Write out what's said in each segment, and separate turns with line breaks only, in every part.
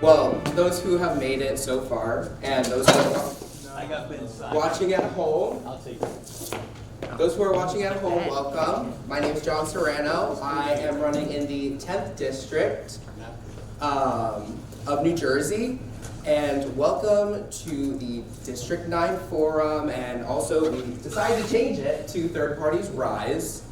Well, those who have made it so far, and those who are watching at home, those who are watching at home, welcome. My name is John Serrano. I am running in the 10th District of New Jersey. And welcome to the District 9 Forum, and also we decided to change it to Third Parties Rise.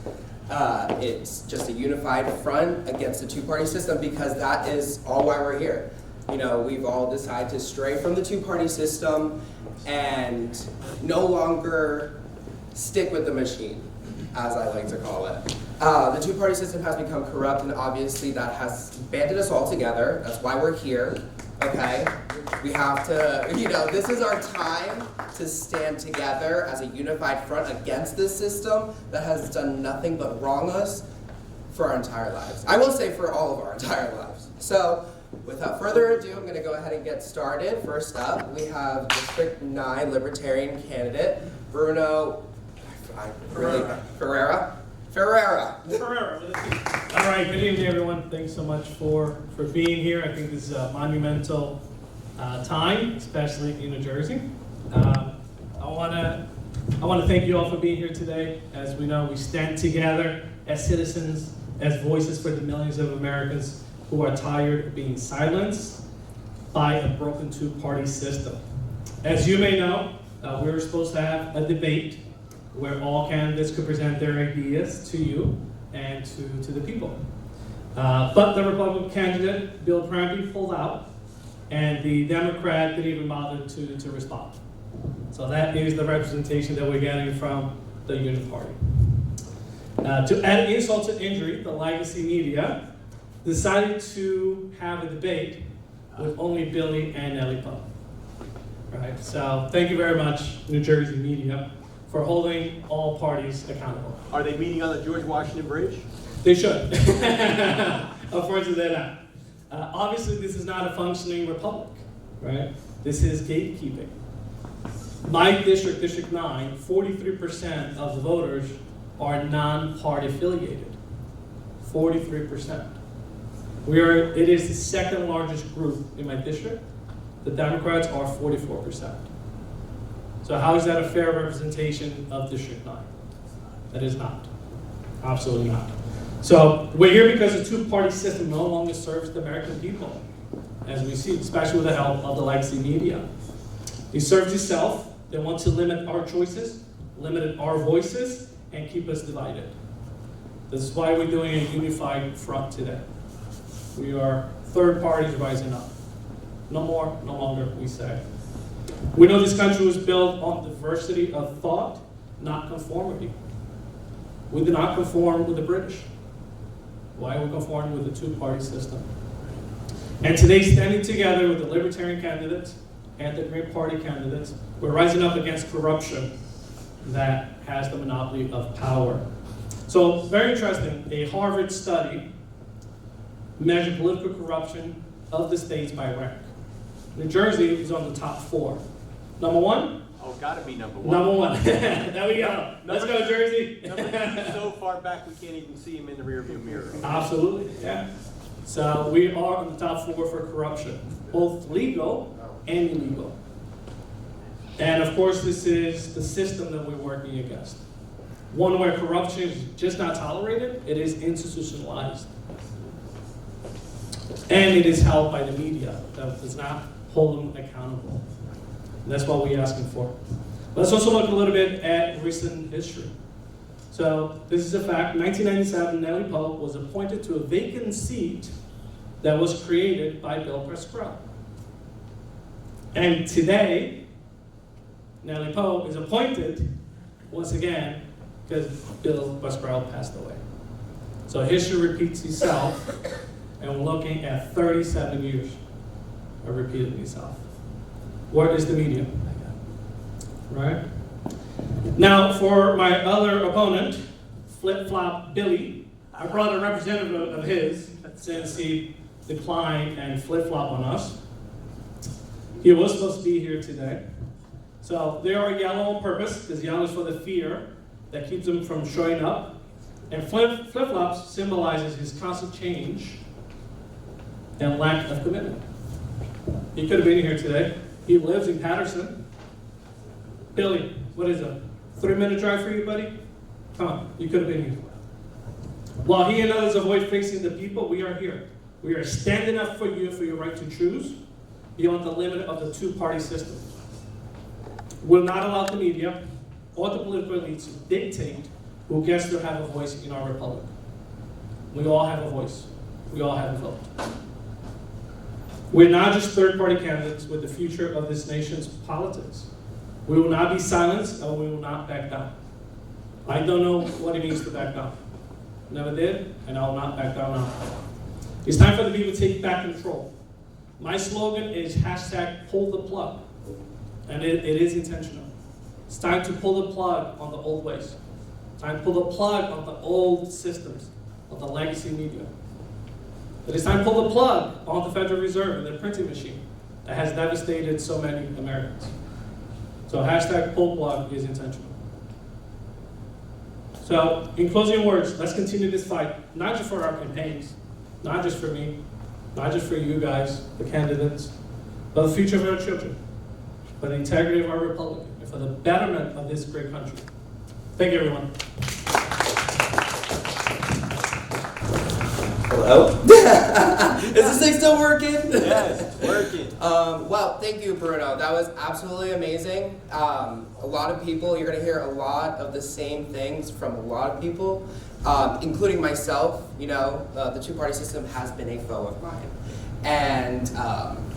It's just a unified front against the two-party system because that is all why we're here. You know, we've all decided to stray from the two-party system and no longer stick with the machine, as I like to call it. The two-party system has become corrupt, and obviously that has banded us all together. That's why we're here, okay? We have to, you know, this is our time to stand together as a unified front against this system that has done nothing but wrong us for our entire lives. I will say for all of our entire lives. So, without further ado, I'm going to go ahead and get started. First up, we have District 9 Libertarian candidate, Bruno Ferreira.
All right, good evening, everyone. Thanks so much for being here. I think this is a monumental time, especially in New Jersey. I want to thank you all for being here today. As we know, we stand together as citizens, as voices for the millions of Americans who are tired of being silenced by a broken two-party system. As you may know, we were supposed to have a debate where all candidates could present their ideas to you and to the people. But the Republican candidate, Bill Pramby, pulled out, and the Democrat didn't even bother to respond. So that is the representation that we're getting from the Uniparty. To add insult to injury, the legacy media decided to have a debate with only Billy and Nellie Poe. Right? So thank you very much, New Jersey media, for holding all parties accountable.
Are they meeting on the George Washington Bridge?
They should. Unfortunately, they're not. Obviously, this is not a functioning republic, right? This is gatekeeping. My district, District 9, 43% of the voters are non-party affiliated. 43%. It is the second largest group in my district. The Democrats are 44%. So how is that a fair representation of District 9? That is not. Absolutely not. So we're here because the two-party system no longer serves the American people, as we see, especially with the help of the legacy media. It serves itself. They want to limit our choices, limit our voices, and keep us divided. This is why we're doing a unified front today. We are third parties rising up. No more, no longer, we say. We know this country was built on diversity of thought, not conformity. We did not conform with the British. Why are we conforming with the two-party system? And today, standing together with the Libertarian candidates and the Green Party candidates, we're rising up against corruption that has the monopoly of power. So, very interesting, a Harvard study measured political corruption of the states by rank. New Jersey is on the top 4. Number 1?
Oh, gotta be number 1.
Number 1. There we go. Let's go, Jersey.
Number 2 so far back we can't even see him in the rearview mirror.
Absolutely, yeah. So we are on the top 4 for corruption, both legal and illegal. And of course, this is the system that we're working against. One where corruption is just not tolerated, it is institutionalized. And it is held by the media that does not hold them accountable. And that's what we're asking for. Let's also look a little bit at recent history. So this is a fact. 1997, Nellie Poe was appointed to a vacant seat that was created by Bill Pascrell. And today, Nellie Poe is appointed once again because Bill Pascrell passed away. So history repeats itself, and we're looking at 37 years of repeating itself. What is the media? Right? Now, for my other opponent, Flip-Flop Billy, I brought a representative of his since he declined and flip-flop on us. He was supposed to be here today. So they are yellow on purpose, because yellow is for the fear that keeps him from showing up. And flip-flops symbolizes his constant change and lack of commitment. He could have been here today. He lives in Patterson. Billy, what is it? 3-minute drive for you, buddy? Come on, you could have been here. While he and others avoid facing the people, we are here. We are standing up for you for your right to choose beyond the limit of the two-party system. We'll not allow the media or the political elites to dictate who gets to have a voice in our republic. We all have a voice. We all have a vote. We're not just third-party candidates with the future of this nation's politics. We will not be silenced, and we will not back down. I don't know what it means to back down. Never did, and I will not back down now. It's time for the people to take back control. My slogan is #PullThePlug, and it is intentional. It's time to pull the plug on the old ways. Time to pull the plug on the old systems of the legacy media. It is time to pull the plug on the Federal Reserve and the printing machine that has devastated so many Americans. So #PullPlug is intentional. So in closing words, let's continue this fight, not just for our campaigns, not just for me, not just for you guys, the candidates, but the future of our children, for the integrity of our republic, and for the betterment of this great country. Thank you, everyone.
Hello? Is this thing still working?
Yes, it's working.
Well, thank you, Bruno. That was absolutely amazing. A lot of people, you're going to hear a lot of the same things from a lot of people, including myself. You know, the two-party system has been a foe of mine. And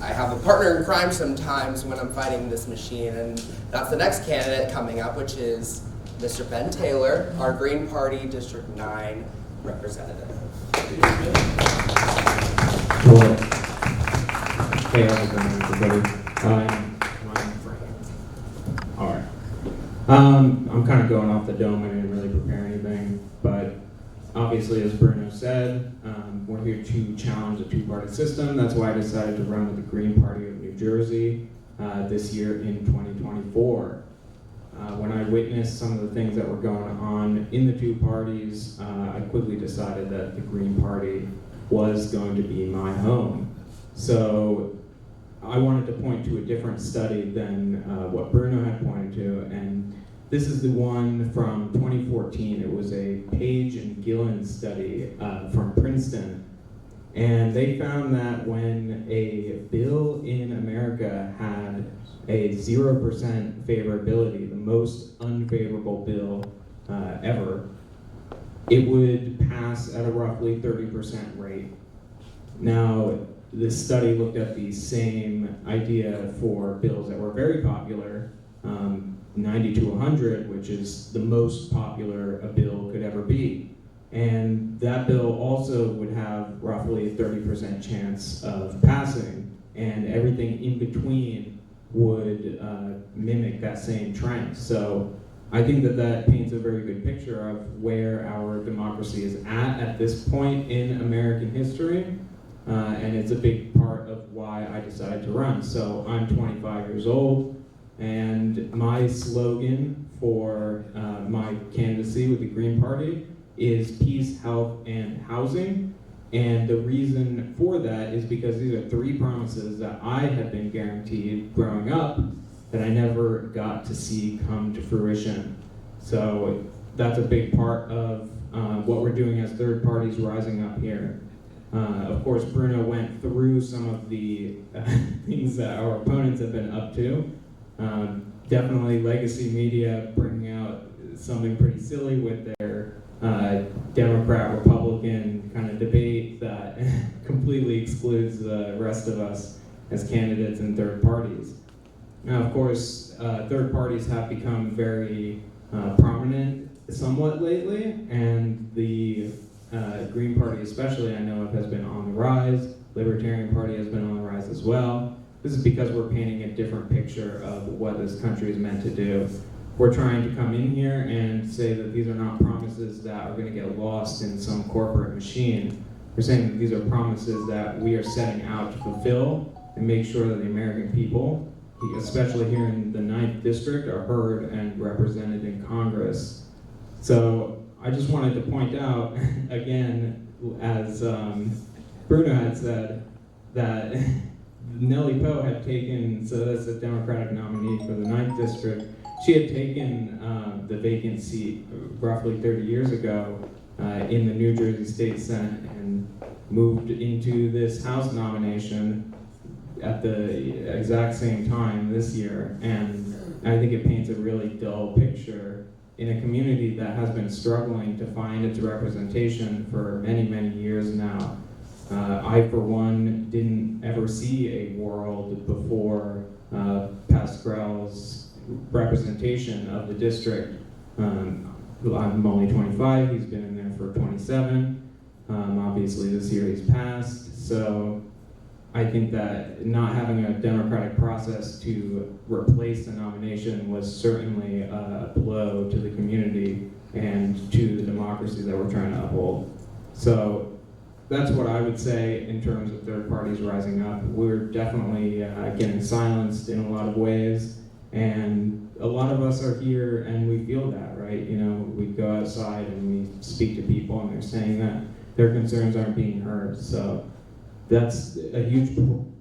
I have a partner in crime sometimes when I'm fighting this machine, and that's the next candidate coming up, which is Mr. Ben Taylor, our Green Party District 9 representative.
Hello. Hey, how's it going, everybody? Alright. I'm kind of going off the dome. I didn't really prepare anything, but obviously, as Bruno said, we're here to challenge the two-party system. That's why I decided to run with the Green Party of New Jersey this year in 2024. When I witnessed some of the things that were going on in the two parties, I quickly decided that the Green Party was going to be my home. So I wanted to point to a different study than what Bruno had pointed to, and this is the one from 2014. It was a Page and Gillen study from Princeton, and they found that when a bill in America had a 0% favorability, the most unfavorable bill ever, it would pass at a roughly 30% rate. Now, this study looked at the same idea for bills that were very popular, 90 to 100, which is the most popular a bill could ever be. And that bill also would have roughly a 30% chance of passing, and everything in between would mimic that same trend. So I think that that paints a very good picture of where our democracy is at this point in American history, and it's a big part of why I decided to run. So I'm 25 years old, and my slogan for my candidacy with the Green Party is peace, health, and housing. And the reason for that is because these are three promises that I had been guaranteed growing up that I never got to see come to fruition. So that's a big part of what we're doing as third parties rising up here. Of course, Bruno went through some of the things that our opponents have been up to. Definitely legacy media bringing out something pretty silly with their Democrat-Republican kind of debate that completely excludes the rest of us as candidates and third parties. Now, of course, third parties have become very prominent somewhat lately, and the Green Party especially, I know, has been on the rise. Libertarian Party has been on the rise as well. This is because we're painting a different picture of what this country is meant to do. We're trying to come in here and say that these are not promises that are going to get lost in some corporate machine. We're saying that these are promises that we are setting out to fulfill and make sure that the American people, especially here in the 9th District, are heard and represented in Congress. So I just wanted to point out, again, as Bruno had said, that Nellie Poe had taken, so that's the Democratic nominee for the 9th District, she had taken the vacant seat roughly 30 years ago in the New Jersey State Senate and moved into this House nomination at the exact same time this year. And I think it paints a really dull picture in a community that has been struggling to find its representation for many, many years now. I, for one, didn't ever see a world before Pascrell's representation of the district. I'm only 25, he's been in there for 27. Obviously this year he's passed, so I think that not having a democratic process to replace the nomination was certainly a blow to the community and to the democracy that we're trying to uphold. So that's what I would say in terms of third parties rising up. We're definitely getting silenced in a lot of ways, and a lot of us are here and we feel that, right? You know, we go outside and we speak to people and they're saying that their concerns aren't being heard. So that's a huge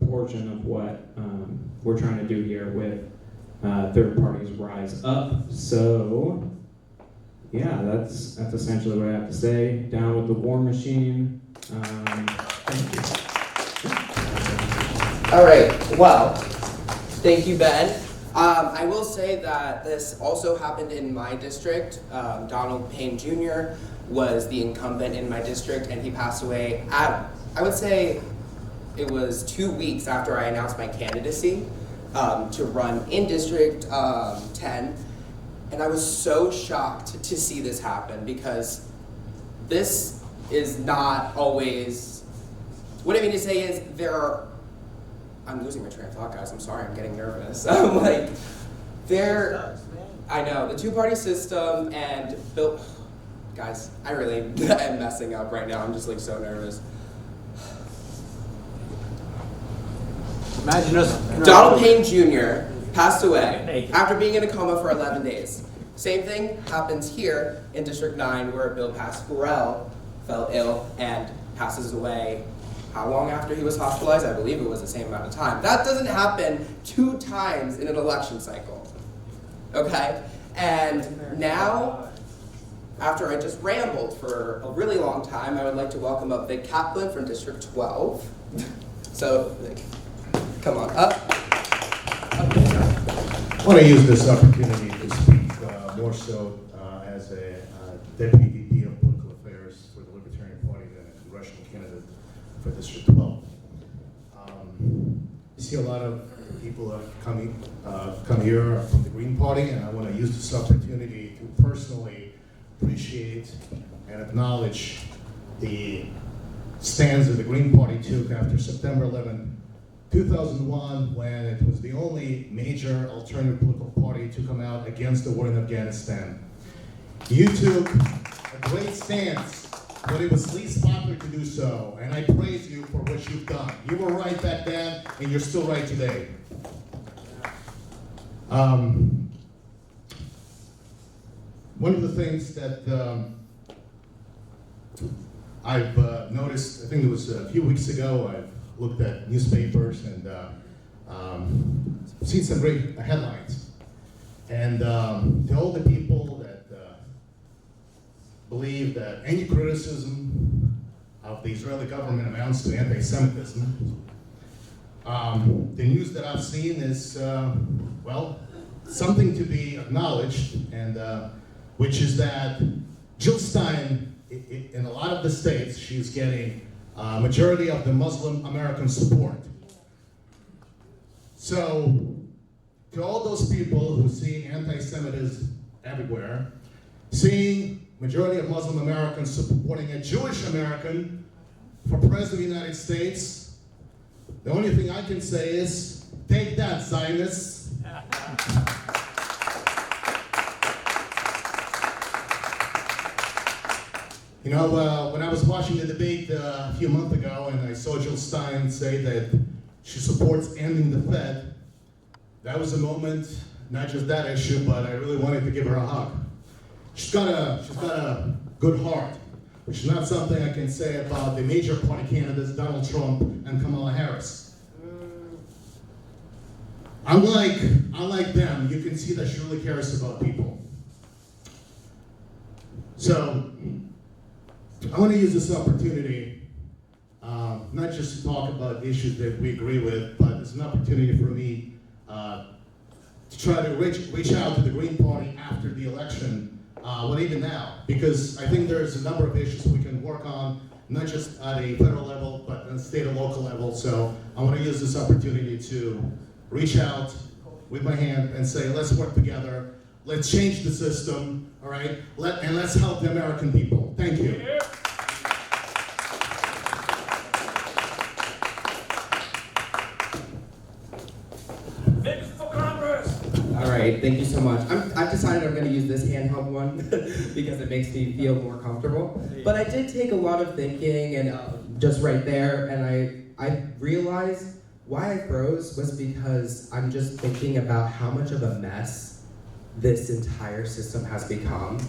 portion of what we're trying to do here with third parties rise up. So yeah, that's essentially what I have to say. Down with the war machine. Thank you.
All right, well, thank you, Ben. I will say that this also happened in my district. Donald Payne Jr. was the incumbent in my district, and he passed away at, I would say, it was 2 weeks after I announced my candidacy to run in District 10. And I was so shocked to see this happen, because this is not always, what I mean to say is I'm losing my train of thought, guys, I'm sorry, I'm getting nervous. I know, the two-party system and guys, I really am messing up right now, I'm just like so nervous.
Imagine us.
Donald Payne Jr. passed away after being in a coma for 11 days. Same thing happens here in District 9, where Bill Pascrell fell ill and passes away. How long after he was hospitalized? I believe it was the same amount of time. That doesn't happen 2 times in an election cycle. Okay? And now, after I just rambled for a really long time, I would like to welcome up Vic Kaplan from District 12. So, Vic, come on up.
I want to use this opportunity to speak more so as a Deputy VP of Political Affairs for the Libertarian Party and a Congressional Candidate for District 12. I see a lot of people that come here from the Green Party, and I want to use this opportunity to personally appreciate and acknowledge the stands that the Green Party took after September 11, 2001, when it was the only major alternative political party to come out against the war in Afghanistan. You took a great stance when it was least popular to do so, and I praise you for what you've done. You were right back then, and you're still right today. One of the things that I've noticed, I think it was a few weeks ago, I've looked at newspapers and seen some great headlines. And to all the people that believe that any criticism of the Israeli government amounts to anti-Semitism, the news that I've seen is, well, something to be acknowledged, and which is that Jill Stein, in a lot of the states, she's getting majority of the Muslim American support. So, to all those people who see anti-Semitism everywhere, seeing majority of Muslim Americans supporting a Jewish American for President of the United States, the only thing I can say is, take that, Zionists. You know, when I was watching the debate a few months ago and I saw Jill Stein say that she supports ending the Fed, that was a moment, not just that issue, but I really wanted to give her a hug. She's got a good heart, which is not something I can say about the major party candidates, Donald Trump and Kamala Harris. unlike them, you can see that she really cares about people. So, I want to use this opportunity, not just to talk about issues that we agree with, but it's an opportunity for me to try to reach out to the Green Party after the election, well, even now, because I think there's a number of issues we can work on, not just at a federal level, but at a state and local level. So I want to use this opportunity to reach out with my hand and say, let's work together, let's change the system, all right, and let's help the American people. Thank you.
All right, thank you so much. I've decided I'm going to use this handheld one because it makes me feel more comfortable. But I did take a lot of thinking and just right there, and I realized why I froze was because I'm just thinking about how much of a mess this entire system has become.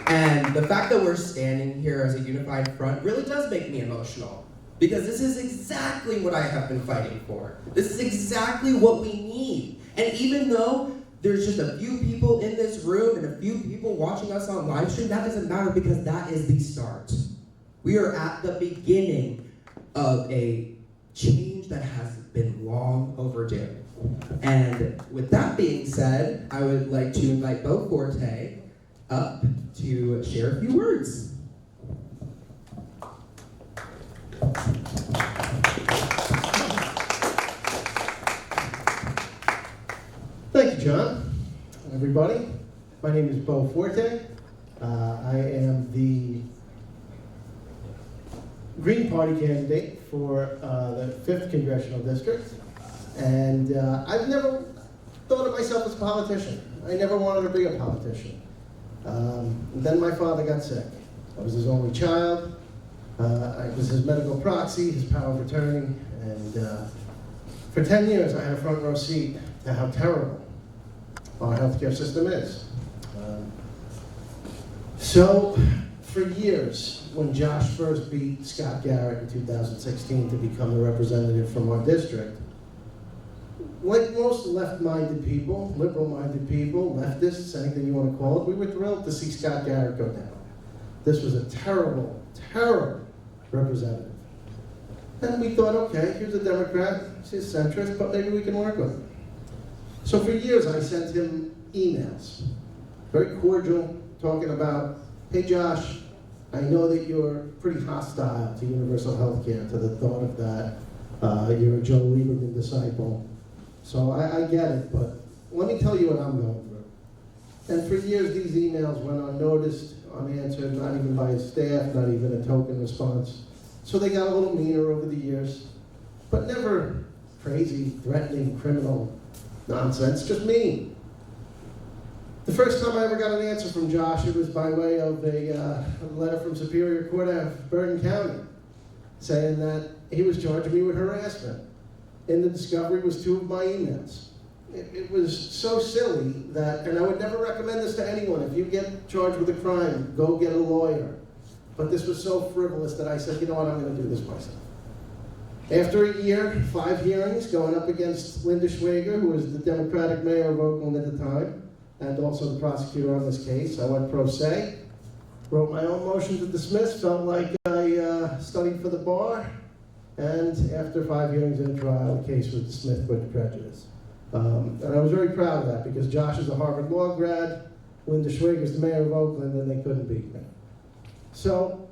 And the fact that we're standing here as a unified front really does make me emotional. Because this is exactly what I have been fighting for. This is exactly what we need. And even though there's just a few people in this room and a few people watching us on live stream, that doesn't matter because that is the start. We are at the beginning of a change that has been long overdue. And with that being said, I would like to invite Bo Forte up to share a few words.
Thank you, John. Everybody, my name is Bo Forte. I am the Green Party candidate for the 5th Congressional District. And I've never thought of myself as a politician. I never wanted to be a politician. Then my father got sick. I was his only child. I was his medical proxy, his power of attorney, and for 10 years I had a front row seat to how terrible our healthcare system is. So for years, when Josh first beat Scott Garrett in 2016 to become the representative from our district, like most left-minded people, liberal-minded people, leftists, anything you want to call it, we were thrilled to see Scott Garrett go down. This was a terrible, terrible representative. And we thought, okay, here's a Democrat, he's a centrist, but maybe we can work with him. So for years I sent him emails, very cordial, talking about, hey Josh, I know that you're pretty hostile to universal health care, to the thought of that. You're a Joe Lieberman disciple. So I get it, but let me tell you what I'm going through. And for years these emails went unnoticed, unanswered, not even by his staff, not even a token response. So they got a little meaner over the years, but never crazy, threatening, criminal nonsense, just mean. The first time I ever got an answer from Josh, it was by way of a letter from Superior Court of Bergen County, saying that he was charging me with harassment. In the discovery was 2 of my emails. It was so silly that, and I would never recommend this to anyone, if you get charged with a crime, go get a lawyer. But this was so frivolous that I said, you know what, I'm going to do this myself. After a year, 5 hearings, going up against Linda Schwager, who was the Democratic mayor of Oakland at the time, and also the prosecutor on this case, I went pro se, wrote my own motion to dismiss, felt like I studied for the bar, and after 5 hearings and a trial, the case was dismissed with prejudice. And I was very proud of that, because Josh is a Harvard Law grad, Linda Schwager is the mayor of Oakland, and they couldn't beat me. So,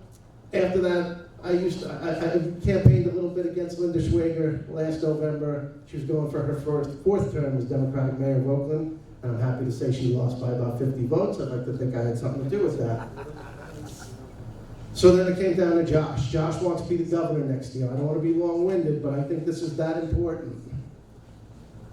after that, I campaigned a little bit against Linda Schwager last November. She was going for her 4th term as Democratic mayor of Oakland, and I'm happy to say she lost by about 50 votes. I'd like to think I had something to do with that. So then it came down to Josh. Josh wants to be the governor next year. I don't want to be long-winded, but I think this is that important.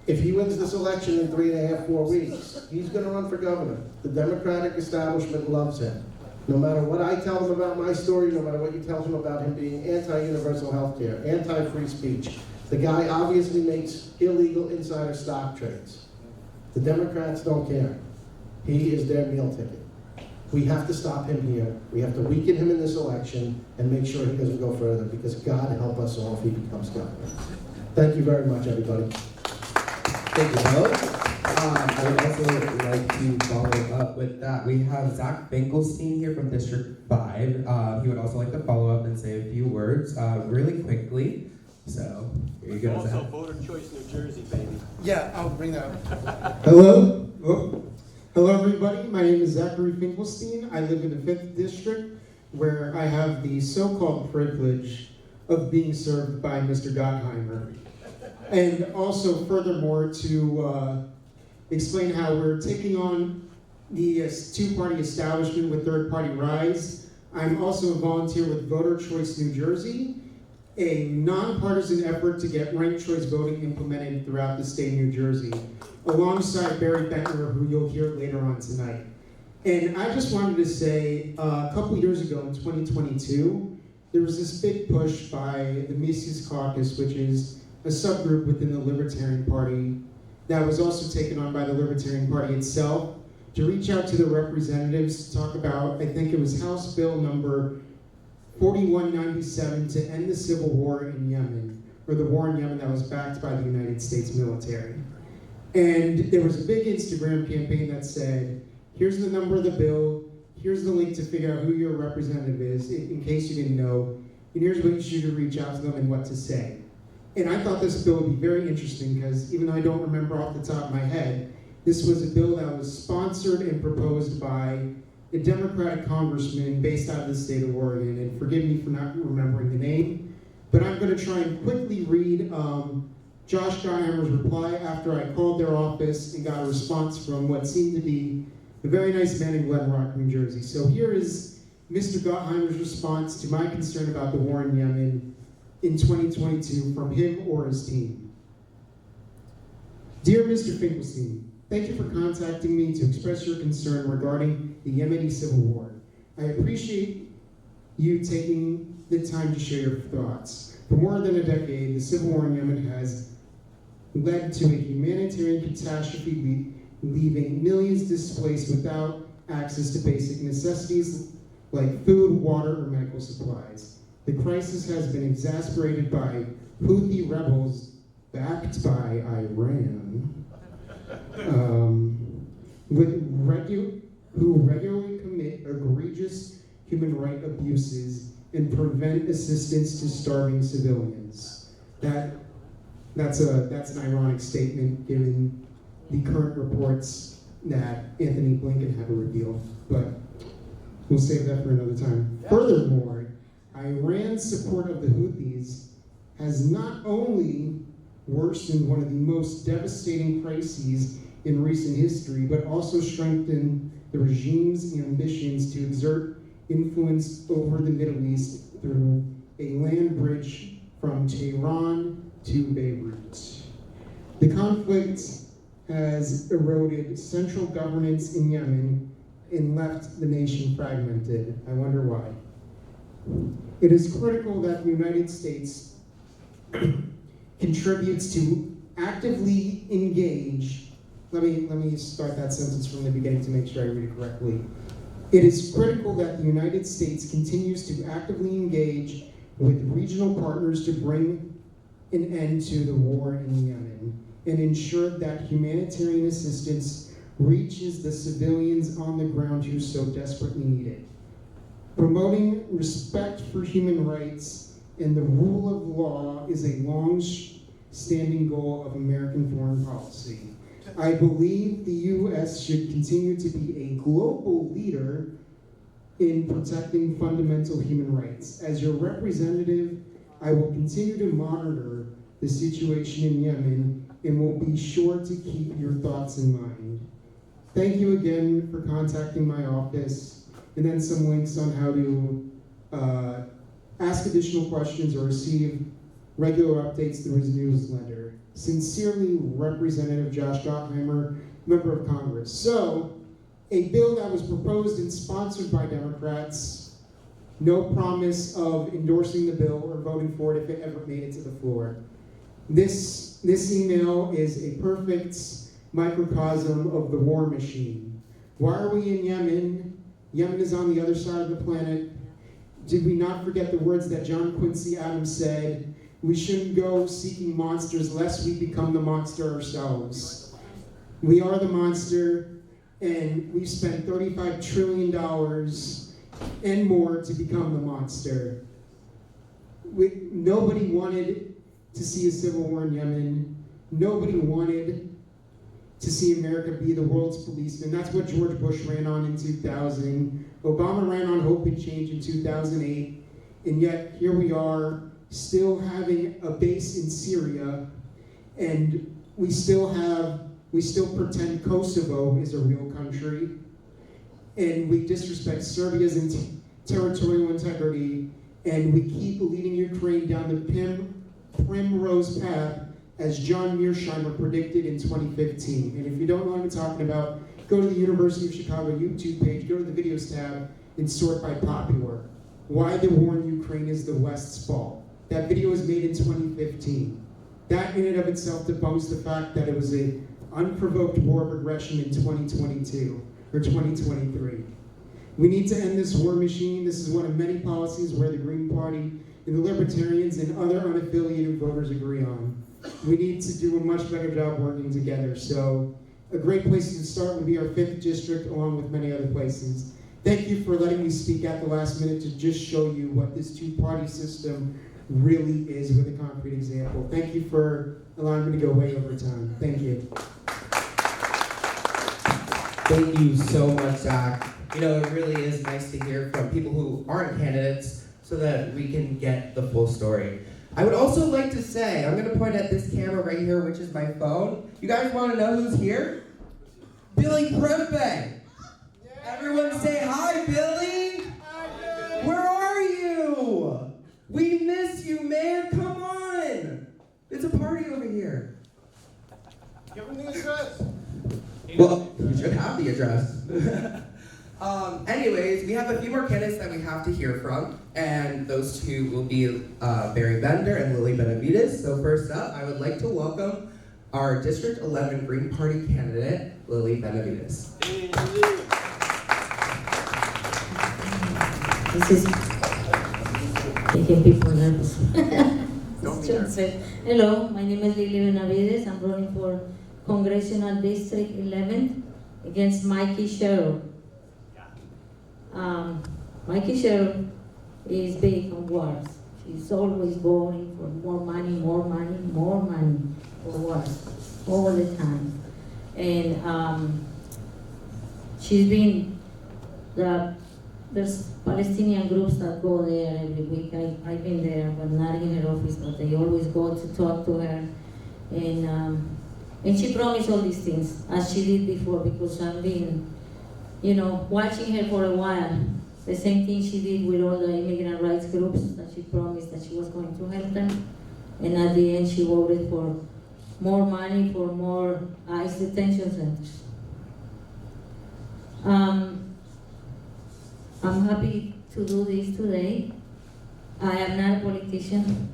If he wins this election in 3.5, 4 weeks, he's going to run for governor. The Democratic establishment loves him. No matter what I tell them about my story, no matter what you tell them about him being anti-universal health care, anti-free speech, the guy obviously makes illegal insider stock trades. The Democrats don't care. He is their meal ticket. We have to stop him here. We have to weaken him in this election and make sure he doesn't go further, because God help us all if he becomes governor. Thank you very much, everybody.
Thank you both. I would also like to follow up with that. We have Zach Finkelstein here from District 5. He would also like to follow up and say a few words really quickly. So, here you go,
Also,
Zach.
voter choice New Jersey, baby.
Yeah, I'll bring that up. Hello. Oh. Hello, everybody. My name is Zachary Finkelstein. I live in the 5th District, where I have the so-called privilege of being served by Mr. Gottheimer. And also, furthermore, to explain how we're taking on the two-party establishment with third-party rise. I'm also a volunteer with Voter Choice New Jersey, a nonpartisan effort to get ranked choice voting implemented throughout the state of New Jersey, alongside Barry Bentner, who you'll hear later on tonight. And I just wanted to say, a couple years ago in 2022, there was this big push by the Mises Caucus, which is a subgroup within the Libertarian Party that was also taken on by the Libertarian Party itself, to reach out to the representatives to talk about, I think it was House Bill number 4197, to end the civil war in Yemen, or the war in Yemen that was backed by the United States military. And there was a big Instagram campaign that said, here's the number of the bill, here's the link to figure out who your representative is, in case you didn't know, and here's what you should reach out to them and what to say. And I thought this bill would be very interesting because even though I don't remember off the top of my head, this was a bill that was sponsored and proposed by a Democratic congressman based out of the state of Oregon. And forgive me for not remembering the name, but I'm going to try and quickly read Josh Gottheimer's reply after I called their office and got a response from what seemed to be a very nice man in Glen Rock, New Jersey. So here is Mr. Gottheimer's response to my concern about the war in Yemen in 2022 from him or his team. Dear Mr. Finkelstein, thank you for contacting me to express your concern regarding the Yemeni civil war. I appreciate you taking the time to share your thoughts. For more than a decade, the civil war in Yemen has led to a humanitarian catastrophe, leaving millions displaced without access to basic necessities like food, water, or medical supplies. The crisis has been exacerbated by Houthi rebels backed by Iran, who regularly commit egregious human rights abuses and prevent assistance to starving civilians. That's an ironic statement given the current reports that Anthony Blinken had to reveal, but we'll save that for another time. Yeah. Furthermore, Iran's support of the Houthis has not only worsened one of the most devastating crises in recent history, but also strengthened the regime's ambitions to exert influence over the Middle East through a land bridge from Tehran to Beirut. The conflict has eroded central governance in Yemen and left the nation fragmented. I wonder why. It is critical that the United States contributes to actively engage. Let me start that sentence from the beginning to make sure I read it correctly. It is critical that the United States continues to actively engage with regional partners to bring an end to the war in Yemen and ensure that humanitarian assistance reaches the civilians on the ground who so desperately need it. Promoting respect for human rights and the rule of law is a long-standing goal of American foreign policy. I believe the U.S. should continue to be a global leader in protecting fundamental human rights. As your representative, I will continue to monitor the situation in Yemen and will be sure to keep your thoughts in mind. Thank you again for contacting my office, and then some links on how to ask additional questions or receive regular updates through his newsletter. Sincerely, Representative Josh Gottheimer, Member of Congress. So, a bill that was proposed and sponsored by Democrats, no promise of endorsing the bill or voting for it if it ever made it to the floor. This email is a perfect microcosm of the war machine. Why are we in Yemen? Yemen is on the other side of the planet. Did we not forget the words that John Quincy Adams said? We shouldn't go seeking monsters lest we become the monster ourselves. We are the monster, and we've spent $35 trillion and more to become the monster. Nobody wanted to see a civil war in Yemen. Nobody wanted to see America be the world's policeman. That's what George Bush ran on in 2000. Obama ran on hope and change in 2008. And yet, here we are, still having a base in Syria, and we still pretend Kosovo is a real country, and we disrespect Serbia's territorial integrity, and we keep leading Ukraine down the primrose path, as John Mearsheimer predicted in 2015. And if you don't know what I'm talking about, go to the University of Chicago YouTube page, go to the videos tab, and sort by popular. Why the war in Ukraine is the West's fault. That video was made in 2015. That in and of itself debunks the fact that it was an unprovoked war of aggression in 2022 or 2023. We need to end this war machine. This is one of many policies where the Green Party and the Libertarians and other unaffiliated voters agree on. We need to do a much better job working together. So a great place to start would be our 5th district, along with many other places. Thank you for letting me speak at the last minute to just show you what this two-party system really is with a concrete example. Thank you for allowing me to go way over time. Thank you.
Thank you so much, Zach. You know, it really is nice to hear from people who aren't candidates so that we can get the full story. I would also like to say, I'm going to point at this camera right here, which is my phone. You guys want to know who's here? Billy Prempe. Everyone say hi, Billy. Hi, Billy. Where are you? We miss you, man. Come on. It's a party over here.
Give him the address.
Well, you should have the address. Anyways, we have a few more candidates that we have to hear from, and those two will be Barry Bender and Lily Benavides. So first up, I would like to welcome our District 11 Green Party candidate, Lily Benavides.
This is making people nervous.
Don't be nervous.
Hello, my name is Lily Benavides. I'm running for Congressional District 11 against Mikey Sherrill. Mikey Sherrill is big on wars. She's always going for more money, more money, more money for wars, all the time. And she's been, there's Palestinian groups that go there every week. I've been there, but not in her office, but they always go to talk to her. And she promised all these things, as she did before, because I've been, watching her for a while. The same thing she did with all the immigrant rights groups, that she promised that she was going to help them. And at the end, she voted for more money for more ICE detention centers. I'm happy to do this today. I am not a politician.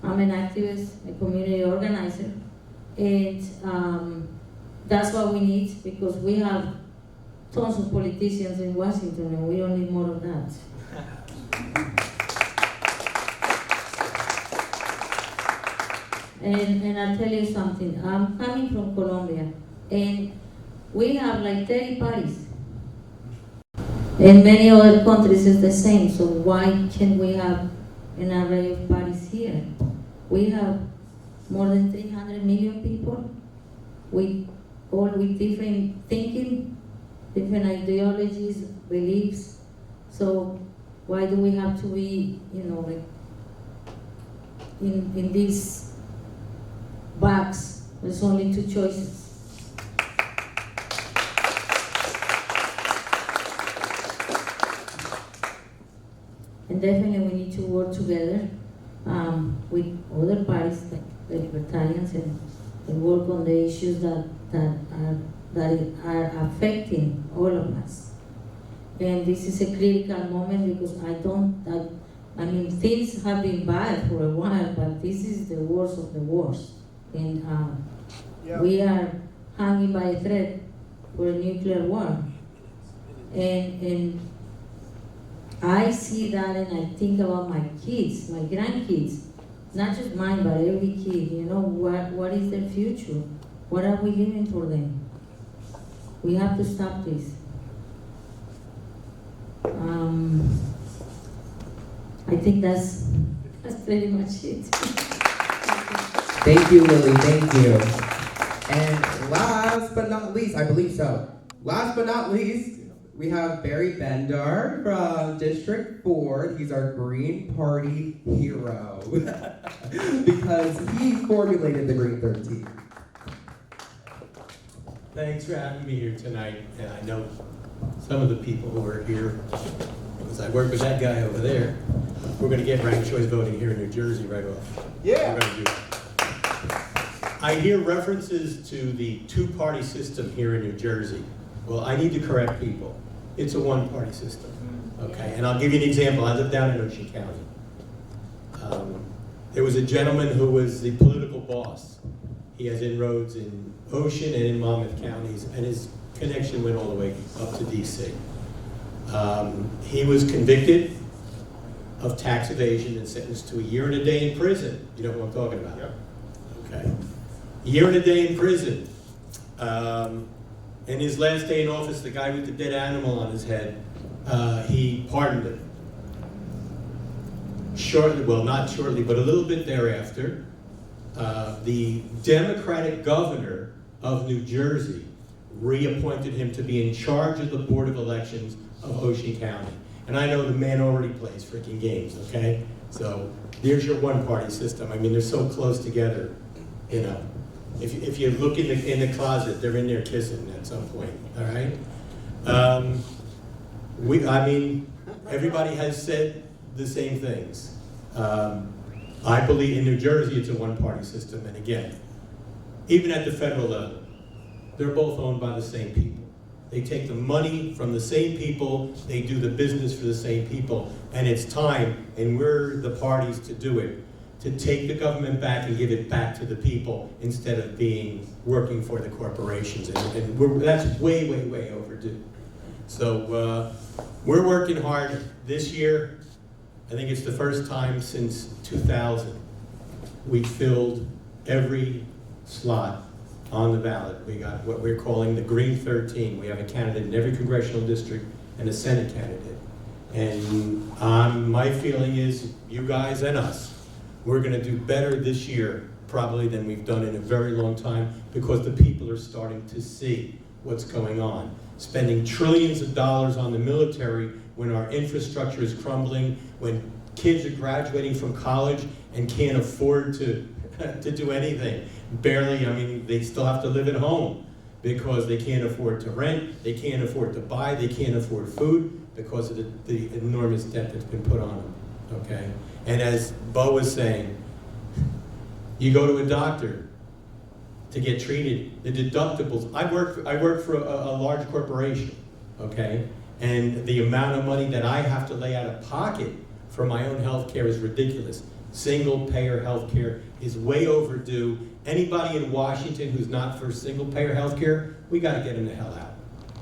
I'm an activist, a community organizer. And that's what we need, because we have tons of politicians in Washington, and we don't need more of that. And I'll tell you something. I'm coming from Colombia, and we have like 30 parties. In many other countries it's the same, so why can't we have an array of parties here? We have more than 300 million people, all with different thinking, different ideologies, beliefs. So why do we have to be, like in this box? There's only two choices. And definitely we need to work together with other parties like the Libertarians and work on the issues that are affecting all of us. And this is a critical moment, because things have been bad for a while, but this is the worst of the worst. And we are hanging by a thread for a nuclear war. And I see that, and I think about my kids, my grandkids. not just mine, but every kid, you know, what is their future? What are we leaving for them? We have to stop this. I think that's pretty much it.
Thank you, Lily, thank you. And last but not least, I believe so, last but not least, we have Barry Bendar from District 4. He's our Green Party hero because he formulated the Green 13.
Thanks for having me here tonight. And I know some of the people who are here, because I work with that guy over there, we're going to get ranked choice voting here in New Jersey right off.
Yeah.
We're going to do it. I hear references to the two-party system here in New Jersey. Well, I need to correct people. It's a one-party system, okay? And I'll give you an example. I live down in Ocean County. There was a gentleman who was the political boss. He has inroads in Ocean and in Monmouth counties, and his connection went all the way up to DC. He was convicted of tax evasion and sentenced to a year and a day in prison. You know what I'm talking about?
Yep.
Okay. A year and a day in prison. In his last day in office, the guy with the dead animal on his head, he pardoned him. Shortly, well, not shortly, but a little bit thereafter, the Democratic governor of New Jersey reappointed him to be in charge of the Board of Elections of Ocean County. And I know the man already plays freaking games, okay? So there's your one-party system. I mean, they're so close together, you know. If you look in the closet, they're in there kissing at some point, all right? I mean, everybody has said the same things. I believe in New Jersey it's a one-party system, and again, even at the federal level, they're both owned by the same people. They take the money from the same people, they do the business for the same people, and it's time, and we're the parties to do it, to take the government back and give it back to the people instead of working for the corporations. And that's way, way, way overdue. So we're working hard this year. I think it's the first time since 2000 we filled every slot on the ballot. We got what we're calling the Green 13. We have a candidate in every congressional district and a Senate candidate. And my feeling is you guys and us, we're going to do better this year probably than we've done in a very long time because the people are starting to see what's going on. Spending trillions of dollars on the military when our infrastructure is crumbling, when kids are graduating from college and can't afford to do anything. Barely, I mean, they still have to live at home because they can't afford to rent, they can't afford to buy, they can't afford food because of the enormous debt that's been put on them, okay? And as Bo was saying, you go to a doctor to get treated, the deductibles, I work for a large corporation, okay? And the amount of money that I have to lay out of pocket for my own health care is ridiculous. Single payer health care is way overdue. Anybody in Washington who's not for single payer health care, we gotta get them the hell out.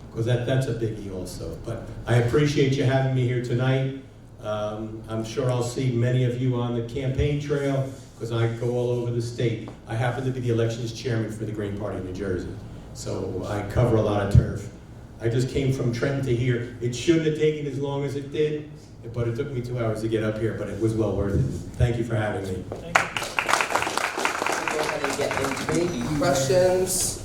Because that's a biggie also. But I appreciate you having me here tonight. I'm sure I'll see many of you on the campaign trail because I go all over the state. I happen to be the elections chairman for the Green Party of New Jersey. So I cover a lot of turf. I just came from Trenton to here. It shouldn't have taken as long as it did, but it took me 2 hours to get up here, but it was well worth it. Thank you for having me.
Thank you. Go ahead and get into the questions.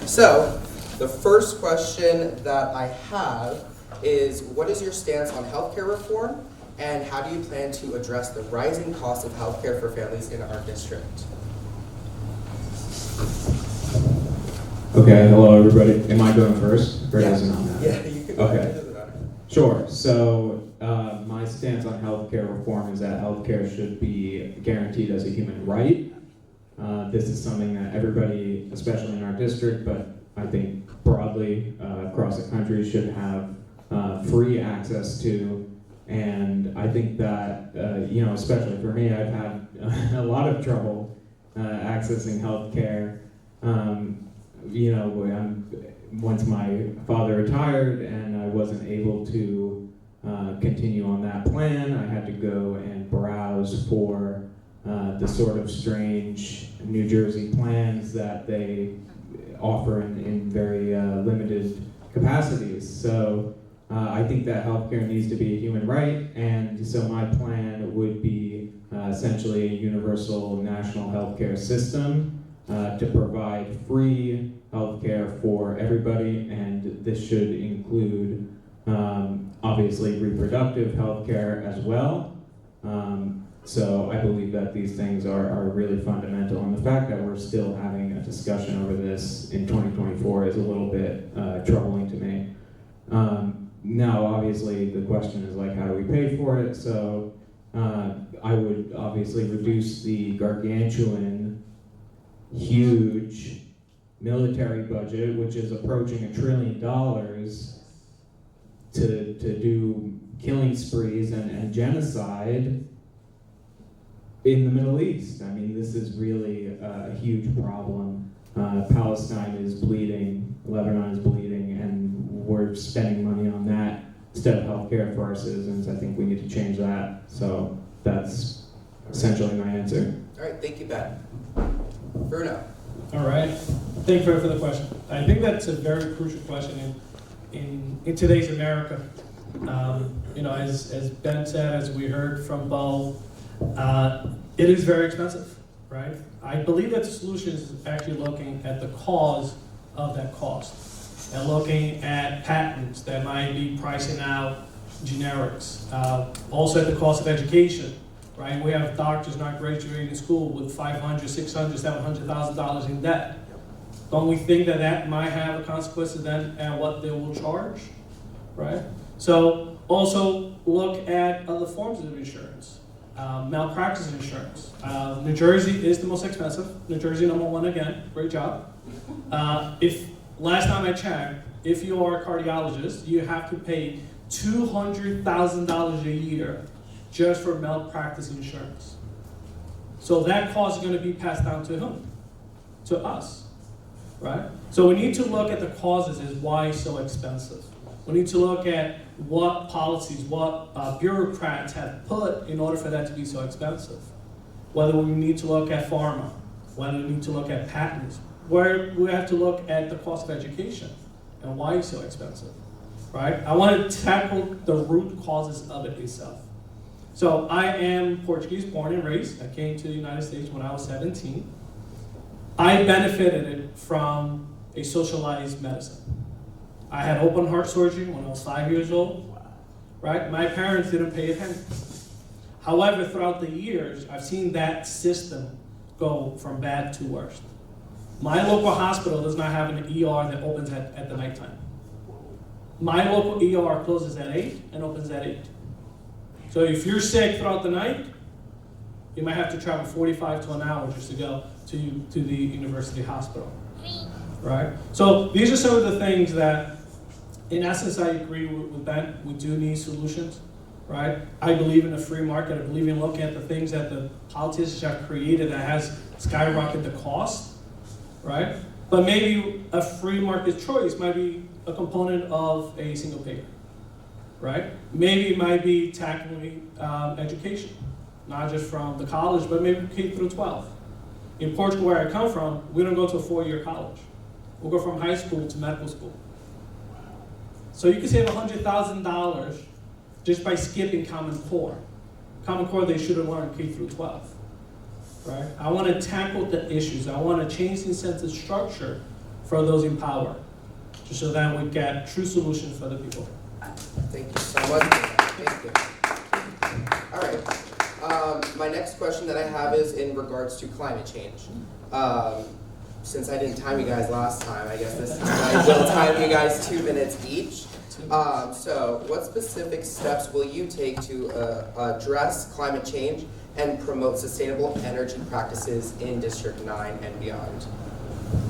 So, the first question that I have is, what is your stance on healthcare reform, and how do you plan to address the rising cost of healthcare for families in our district?
Okay, hello everybody. Am I going first? Or does it not matter?
Yeah, you can go
Okay.
ahead. It doesn't matter.
Sure. So my stance on healthcare reform is that healthcare should be guaranteed as a human right. This is something that everybody, especially in our district, but I think broadly across the country, should have free access to. And I think that, especially for me, I've had a lot of trouble accessing healthcare. Once my father retired and I wasn't able to continue on that plan, I had to go and browse for the sort of strange New Jersey plans that they offer in very limited capacities. So I think that healthcare needs to be a human right, and so my plan would be essentially a universal national healthcare system to provide free healthcare for everybody, and this should include obviously reproductive healthcare as well. So I believe that these things are really fundamental, and the fact that we're still having a discussion over this in 2024 is a little bit troubling to me. Now, obviously, the question is like, how do we pay for it? So I would obviously reduce the gargantuan, huge military budget, which is approaching $1 trillion, to do killing sprees and genocide in the Middle East. I mean, this is really a huge problem. Palestine is bleeding, Lebanon is bleeding, and we're spending money on that instead of healthcare for our citizens. I think we need to change that. So that's essentially my answer.
All right, thank you, Ben. Bruno.
All right. Thank you for the question. I think that's a very crucial question in today's America. You know, as Ben said, as we heard from Bo, it is very expensive, right? I believe that the solution is actually looking at the cause of that cost and looking at patents that might be pricing out generics. Also at the cost of education, right? We have doctors not graduating school with $500,000, $600,000, $700,000 in debt. Don't we think that that might have a consequence then at what they will charge, right? So also look at other forms of insurance. Malpractice insurance. New Jersey is the most expensive. New Jersey #1 again, great job. If last time I checked, if you are a cardiologist, you have to pay $200,000 a year just for malpractice insurance. So that cost is going to be passed down to whom? To us, right? So we need to look at the causes as why it's so expensive. We need to look at what policies, what bureaucrats have put in order for that to be so expensive. Whether we need to look at pharma, whether we need to look at patents, where we have to look at the cost of education and why it's so expensive, right? I want to tackle the root causes of it itself. So I am Portuguese born and raised. I came to the United States when I was 17. I benefited from a socialized medicine. I had open heart surgery when I was 5 years old, right? My parents didn't pay a penny. However, throughout the years, I've seen that system go from bad to worse. My local hospital does not have an ER that opens at the nighttime. My local ER closes at 8 and opens at 8. So if you're sick throughout the night, you might have to travel 45 to an hour just to go to the university hospital, right? So these are some of the things that, in essence, I agree with Ben. We do need solutions, right? I believe in a free market. I believe in looking at the things that the politicians have created that has skyrocketed the cost, right? But maybe a free market choice might be a component of a single payer, right? Maybe it might be tackling education, not just from the college, but maybe K through 12. In Portugal, where I come from, we don't go to a 4-year college. We'll go from high school to medical school. So you can save $100,000 just by skipping Common Core. Common Core, they should have learned K through 12, right? I want to tackle the issues. I want to change the incentive structure for those in power, just so that we get true solutions for the people.
Thank you so much. Thank you. All right. My next question that I have is in regards to climate change. Since I didn't time you guys last time, I guess this time I will time you guys 2 minutes each. So what specific steps will you take to address climate change and promote sustainable energy practices in District 9 and beyond?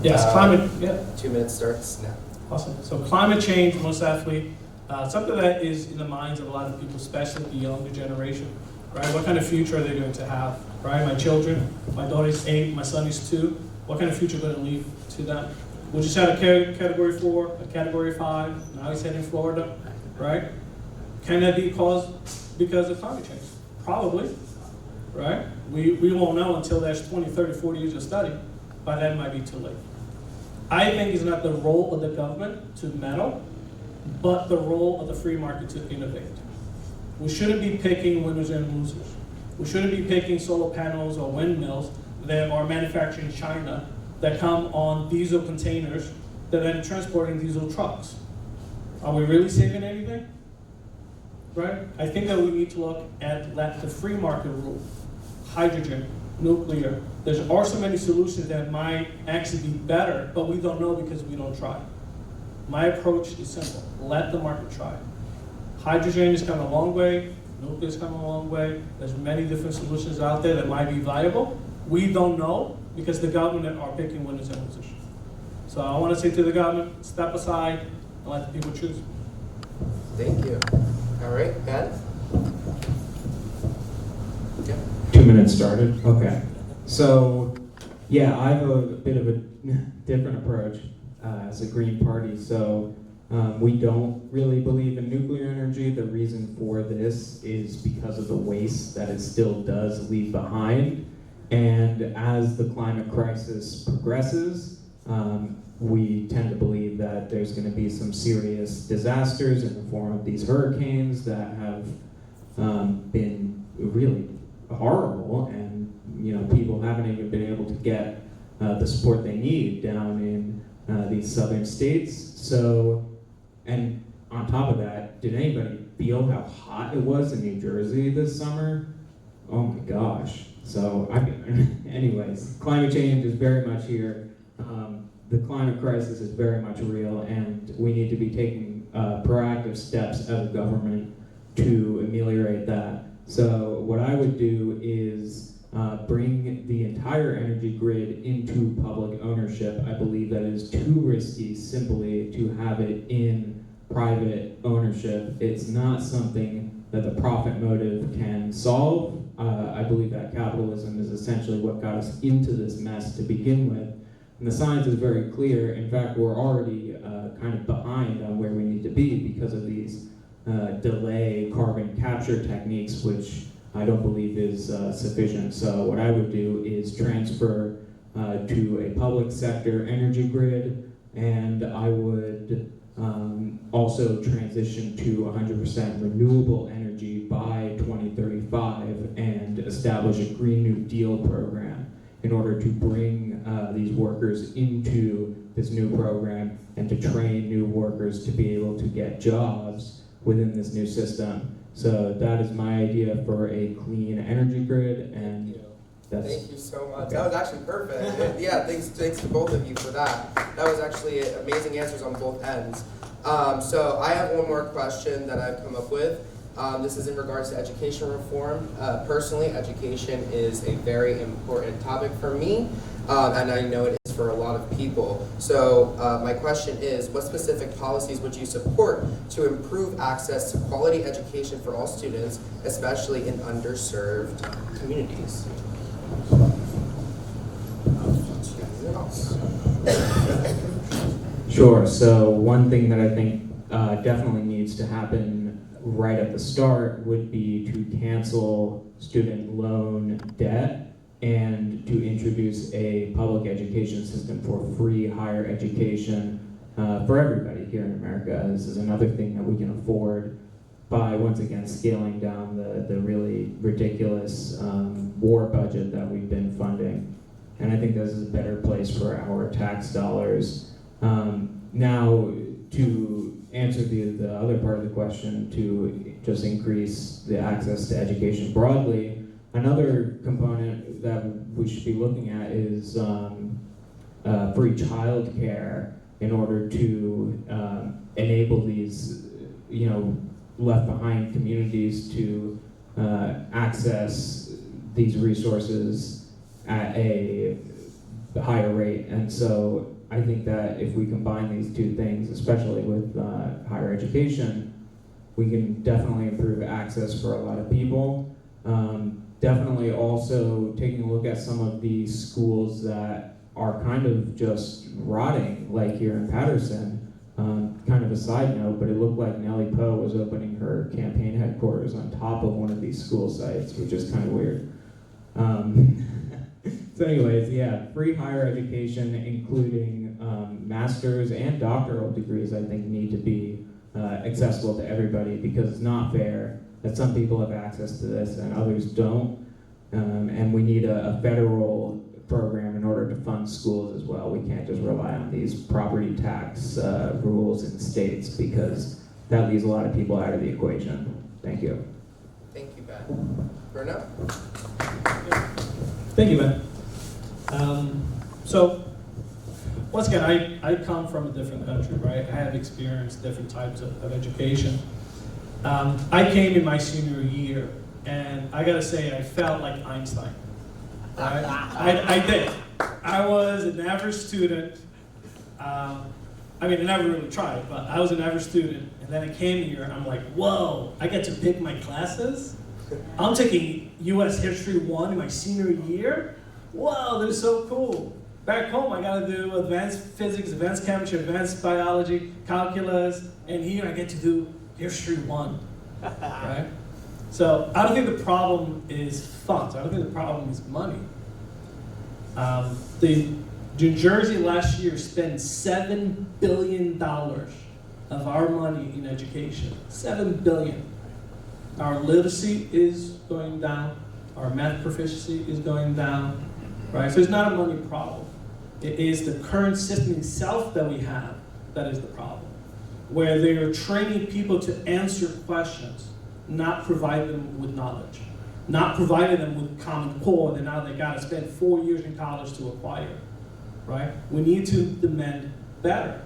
Yes, climate, yeah.
2 minutes starts now.
Awesome. So climate change, most definitely, something that is in the minds of a lot of people, especially the younger generation, right? What kind of future are they going to have, right? My children, my daughter is 8, my son is 2. What kind of future are going to leave to them? We just had a category 4, a category 5, now he's heading Florida, right? Can that be caused because of climate change? Probably. right? We won't know until there's 20, 30, 40 years of study. By then it might be too late. I think it's not the role of the government to meddle, but the role of the free market to innovate. We shouldn't be picking winners and losers. We shouldn't be picking solar panels or windmills that are manufactured in China that come on diesel containers that then transporting diesel trucks. Are we really saving anything? Right? I think that we need to look at let the free market rule. Hydrogen, nuclear. There are so many solutions that might actually be better, but we don't know because we don't try. My approach is simple. Let the market try. Hydrogen has come a long way. Nuclear has come a long way. There's many different solutions out there that might be viable. We don't know because the government are picking winners and losers. So I want to say to the government, step aside and let the people choose.
Thank you. All right, Ben? Yeah.
2 minutes started? Okay. So, yeah, I have a bit of a different approach as a Green Party. So, we don't really believe in nuclear energy. The reason for this is because of the waste that it still does leave behind. And as the climate crisis progresses, we tend to believe that there's going to be some serious disasters in the form of these hurricanes that have been really horrible, and people haven't even been able to get the support they need down in these southern states. So, and on top of that, did anybody feel how hot it was in New Jersey this summer? Oh my gosh. So, anyways, climate change is very much here. The climate crisis is very much real, and we need to be taking proactive steps as a government to ameliorate that. So what I would do is bring the entire energy grid into public ownership. I believe that is too risky simply to have it in private ownership. It's not something that the profit motive can solve. I believe that capitalism is essentially what got us into this mess to begin with. And the science is very clear. In fact, we're already kind of behind on where we need to be because of these delay carbon capture techniques, which I don't believe is sufficient. So what I would do is transfer to a public sector energy grid, and I would also transition to 100% renewable energy by 2035 and establish a Green New Deal program in order to bring these workers into this new program and to train new workers to be able to get jobs within this new system. So that is my idea for a clean energy grid, and
Thank you so much.
Okay.
That was actually perfect. And yeah, thanks to both of you for that. That was actually amazing answers on both ends. So I have one more question that I've come up with. This is in regards to education reform. Personally, education is a very important topic for me, and I know it is for a lot of people. So my question is, what specific policies would you support to improve access to quality education for all students, especially in underserved communities?
Sure. So one thing that I think definitely needs to happen right at the start would be to cancel student loan debt and to introduce a public education system for free higher education for everybody here in America. This is another thing that we can afford by, once again, scaling down the really ridiculous war budget that we've been funding. And I think this is a better place for our tax dollars. Now, to answer the other part of the question, to just increase the access to education broadly, another component that we should be looking at is free child care in order to enable these, left behind communities to access these resources at a higher rate. And so I think that if we combine these two things, especially with higher education, we can definitely improve access for a lot of people. Definitely also taking a look at some of these schools that are kind of just rotting, like here in Patterson. Kind of a side note, but it looked like Nellie Poe was opening her campaign headquarters on top of one of these school sites, which is kind of weird. So anyways, yeah, free higher education, including master's and doctoral degrees, I think need to be accessible to everybody, because it's not fair that some people have access to this and others don't. And we need a federal program in order to fund schools as well. We can't just rely on these property tax rules in states, because that leaves a lot of people out of the equation. Thank you.
Thank you, Ben. Bruno?
Thank you, Ben. So, once again, I come from a different country, right? I have experienced different types of education. I came in my senior year, and I gotta say, I felt like Einstein. Right? I did. I was an average student. I mean, I never really tried, but I was an average student, and then I came here, and I'm like, whoa, I get to pick my classes? I'm taking U.S. History 1 in my senior year? Whoa, they're so cool. Back home, I gotta do advanced physics, advanced chemistry, advanced biology, calculus, and here I get to do History 1, right? So I don't think the problem is funds. I don't think the problem is money. New Jersey last year spent $7 billion of our money in education. $7 billion. Our literacy is going down. Our math proficiency is going down. Right? So it's not a money problem. It is the current system itself that we have that is the problem, where they are training people to answer questions, not provide them with knowledge, not providing them with Common Core that now they got to spend 4 years in college to acquire. Right? We need to demand better.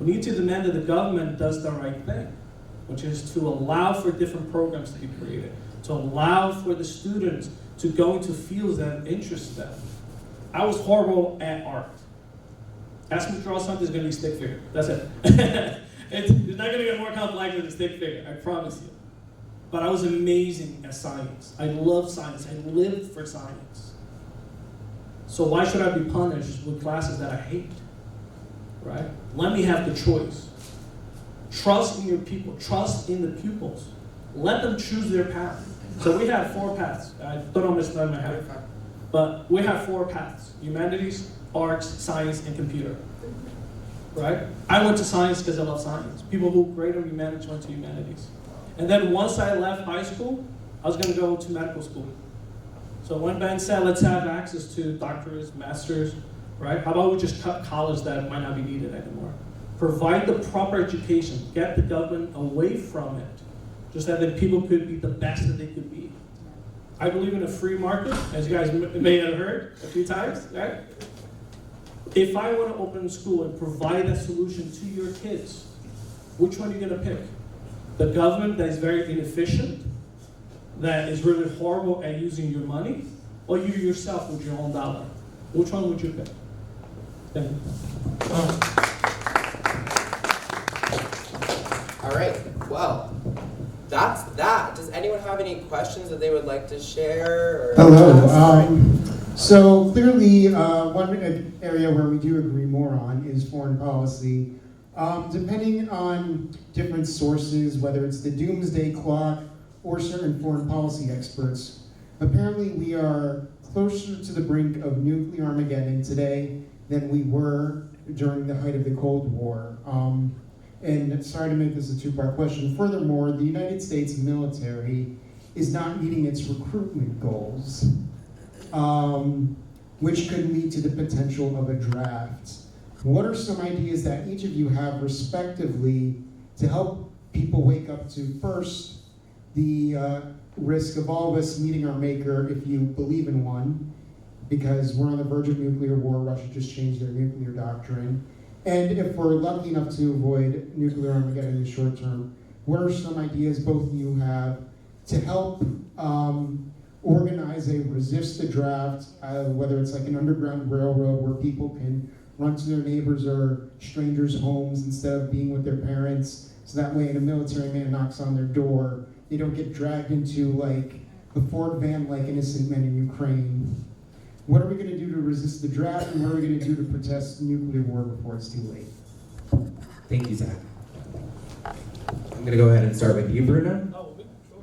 We need to demand that the government does the right thing, which is to allow for different programs to be created, to allow for the students to go into fields that interest them. I was horrible at art. Ask me to draw something, it's going to be stick figure. That's it. It's not going to get more complex than a stick figure, I promise you. But I was amazing at science. I loved science. I lived for science. So why should I be punished with classes that I hate? Right? Let me have the choice. Trust in your people. Trust in the pupils. Let them choose their path. So we have 4 paths. I don't understand my head. But we have 4 paths: humanities, arts, science, and computer. Right? I went to science because I love science. People who grade on humanities went to humanities. And then once I left high school, I was going to go to medical school. So when Ben said, let's have access to doctorates, masters, right? How about we just cut college that might not be needed anymore? Provide the proper education. Get the government away from it. Just that then people could be the best that they could be. I believe in a free market, as you guys may have heard a few times, right? If I want to open a school and provide a solution to your kids, which one are you going to pick? The government that is very inefficient, that is really horrible at using your money, or you yourself with your own dollar? Which one would you pick? Thank you.
All right, well, that's that. Does anyone have any questions that they would like to share? Or
Hello. So clearly, one area where we do agree more on is foreign policy. Depending on different sources, whether it's the doomsday clock or certain foreign policy experts, apparently we are closer to the brink of nuclear Armageddon today than we were during the height of the Cold War. And sorry to make this a 2-part question. Furthermore, the United States military is not meeting its recruitment goals, which could lead to the potential of a draft. What are some ideas that each of you have respectively to help people wake up to, first, the risk of all of us meeting our maker, if you believe in one, because we're on the verge of nuclear war, Russia just changed their nuclear doctrine, and if we're lucky enough to avoid nuclear Armageddon in the short term, what are some ideas both of you have to help organize a resist the draft, whether it's like an underground railroad where people can run to their neighbors or strangers' homes instead of being with their parents, so that way when a military man knocks on their door, they don't get dragged into like the Ford van like innocent men in Ukraine. What are we going to do to resist the draft, and what are we going to do to protest nuclear war before it's too late?
Thank you, Zach. I'm going to go ahead and start with you, Bruno.
Oh, sure.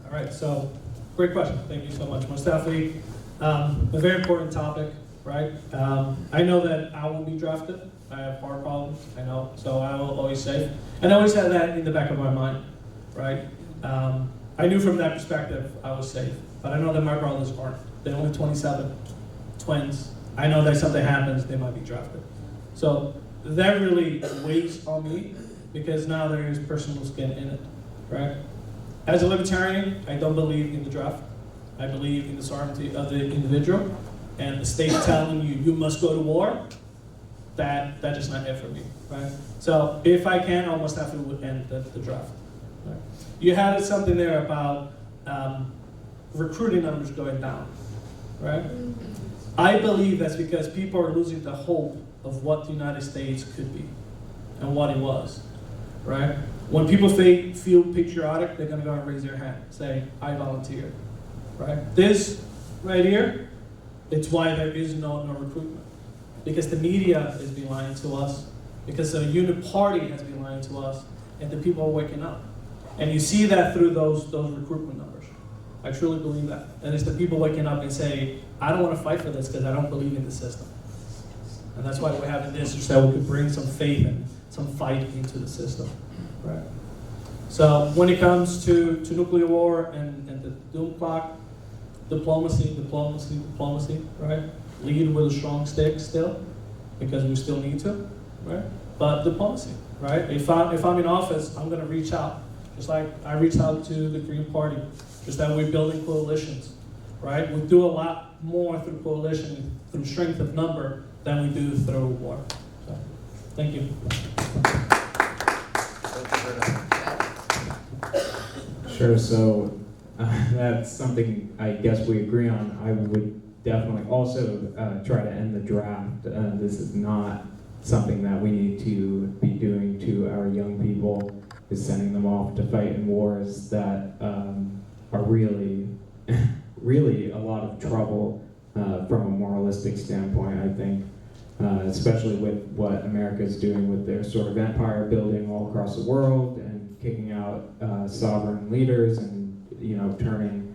All right, so Great question. Thank you so much, most definitely. A very important topic, right? I know that I won't be drafted. I have heart problems, I know, so I will always say, and I always had that in the back of my mind, right? I knew from that perspective I was safe, but I know that my brothers aren't. They're only 27, twins. I know that if something happens, they might be drafted. So that really weighs on me because now there is personal skin in it, right? As a libertarian, I don't believe in the draft. I believe in the sovereignty of the individual, and the state telling you must go to war, that's just not it for me, right? So if I can, I almost have to end the draft. Right? You had something there about recruiting numbers going down, right? I believe that's because people are losing the hope of what the United States could be and what it was, right? When people feel patriotic, they're gonna go and raise their hand, say, I volunteer, right? This right here, it's why there is no recruitment. Because the media has been lying to us, because the unit party has been lying to us, and the people are waking up. And you see that through those recruitment numbers. I truly believe that. And it's the people waking up and say, I don't want to fight for this because I don't believe in the system. And that's why we're having this, so that we could bring some faith and some fight into the system. Right. So when it comes to nuclear war and the doom clock, diplomacy, right? Lead with a strong stick still, because we still need to, right? But diplomacy, right? If I'm in office, I'm gonna reach out, just like I reached out to the Green Party, just that we're building coalitions, right? We do a lot more through coalition, through strength of number, than we do through war. So, thank you.
Sure, so that's something I guess we agree on. I would definitely also try to end the draft. This is not something that we need to be doing to our young people, is sending them off to fight in wars that are really, really a lot of trouble from a moralistic standpoint, I think. Especially with what America is doing with their sort of empire building all across the world and kicking out sovereign leaders and turning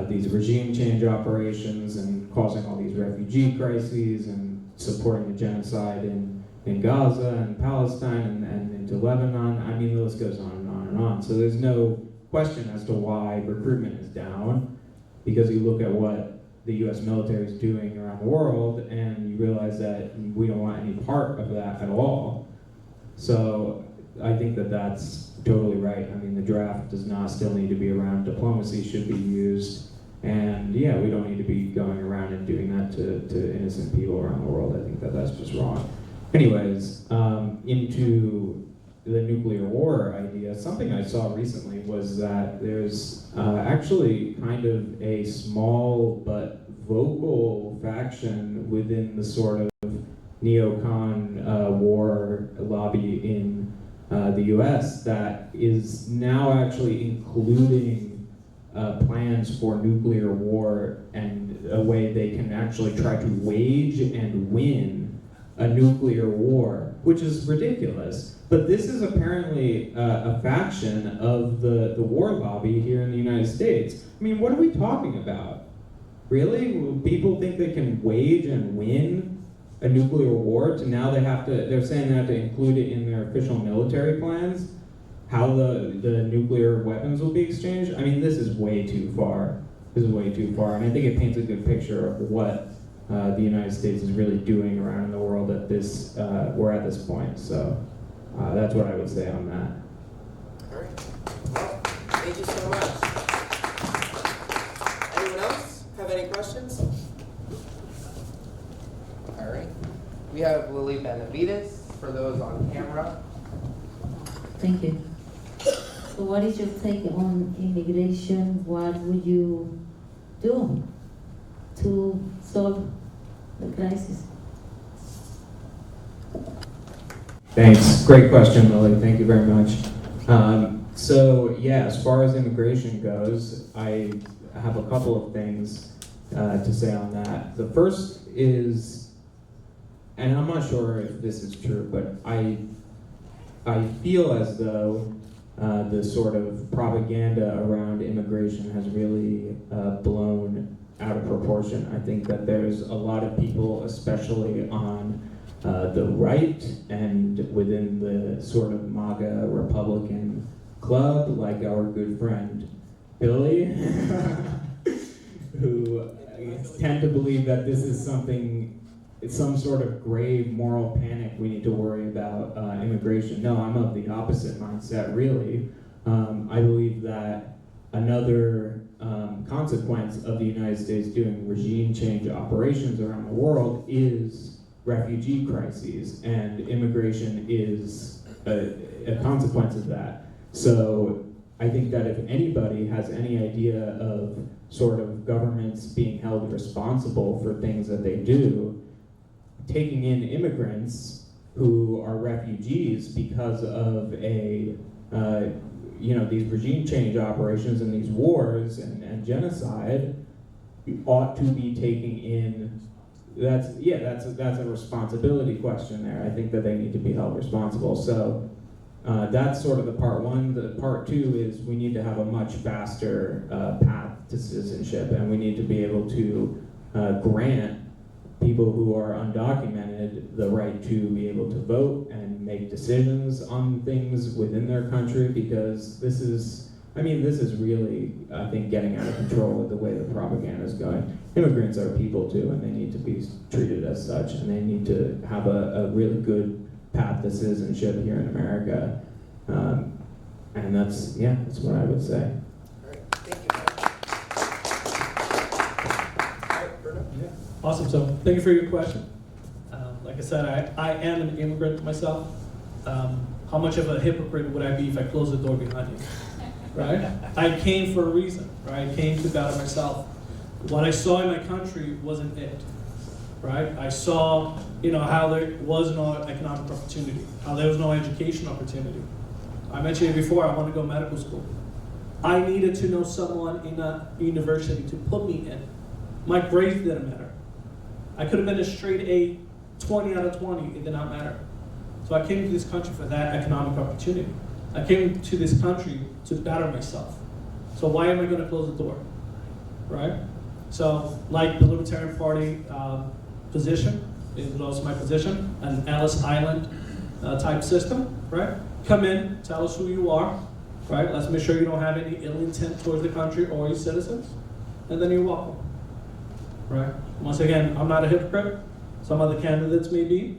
these regime change operations and causing all these refugee crises and supporting the genocide in Gaza and Palestine and into Lebanon. I mean, the list goes on and on and on. So there's no question as to why recruitment is down, because you look at what the U.S. military is doing around the world, and you realize that we don't want any part of that at all. So I think that that's totally right. I mean, the draft does not still need to be around. Diplomacy should be used. And yeah, we don't need to be going around and doing that to innocent people around the world. I think that that's just wrong. Anyways, into the nuclear war idea, something I saw recently was that there's actually kind of a small but vocal faction within the sort of neocon war lobby in the US that is now actually including plans for nuclear war and a way they can actually try to wage and win a nuclear war, which is ridiculous. But this is apparently a faction of the war lobby here in the United States. I mean, what are we talking about? Really? People think they can wage and win a nuclear war to now they're saying they have to include it in their official military plans? How the nuclear weapons will be exchanged? I mean, this is way too far. This is way too far. And I think it paints a good picture of what the United States is really doing around in the world at this, we're at this point. So that's what I would say on that.
All right. Well, thank you so much. Anyone else have any questions? All right. We have Lily Benavides for those on camera.
Thank you. So what is your take on immigration? What would you do to solve the crisis?
Thanks. Great question, Lily. Thank you very much. So yeah, as far as immigration goes, I have a couple of things to say on that. The first is, and I'm not sure if this is true, but I feel as though the sort of propaganda around immigration has really blown out of proportion. I think that there's a lot of people, especially on the right and within the sort of MAGA Republican club, like our good friend Billy, who tend to believe that this is some sort of grave moral panic we need to worry about immigration. No, I'm of the opposite mindset, really. I believe that another consequence of the United States doing regime change operations around the world is refugee crises, and immigration is a consequence of that. So I think that if anybody has any idea of sort of governments being held responsible for things that they do, taking in immigrants who are refugees because of these regime change operations and these wars and genocide ought to be taking in. That's a responsibility question there. I think that they need to be held responsible. So that's sort of the part one. The part two is we need to have a much faster path to citizenship, and we need to be able to grant people who are undocumented the right to be able to vote and make decisions on things within their country, because this is really, I think, getting out of control with the way the propaganda is going. Immigrants are people too, and they need to be treated as such, and they need to have a really good path to citizenship here in America. And that's what I would say.
All right, thank you. All right, Bruno?
Yeah. Awesome. So thank you for your question. Like I said, I am an immigrant myself. How much of a hypocrite would I be if I closed the door behind you? Right? I came for a reason. Right? I came to better myself. What I saw in my country wasn't it. Right? I saw, how there was no economic opportunity, how there was no education opportunity. I mentioned it before. I want to go medical school. I needed to know someone in a university to put me in. My grades didn't matter. I could have been a straight A, 20 out of 20, it did not matter. So I came to this country for that economic opportunity. I came to this country to better myself. So why am I going to close the door, right? So like the Libertarian Party position, it was also my position, an Ellis Island type system, right? Come in, tell us who you are, right? Let's make sure you don't have any ill intent towards the country or your citizens, and then you're welcome. Right? Once again, I'm not a hypocrite. Some other candidates may be,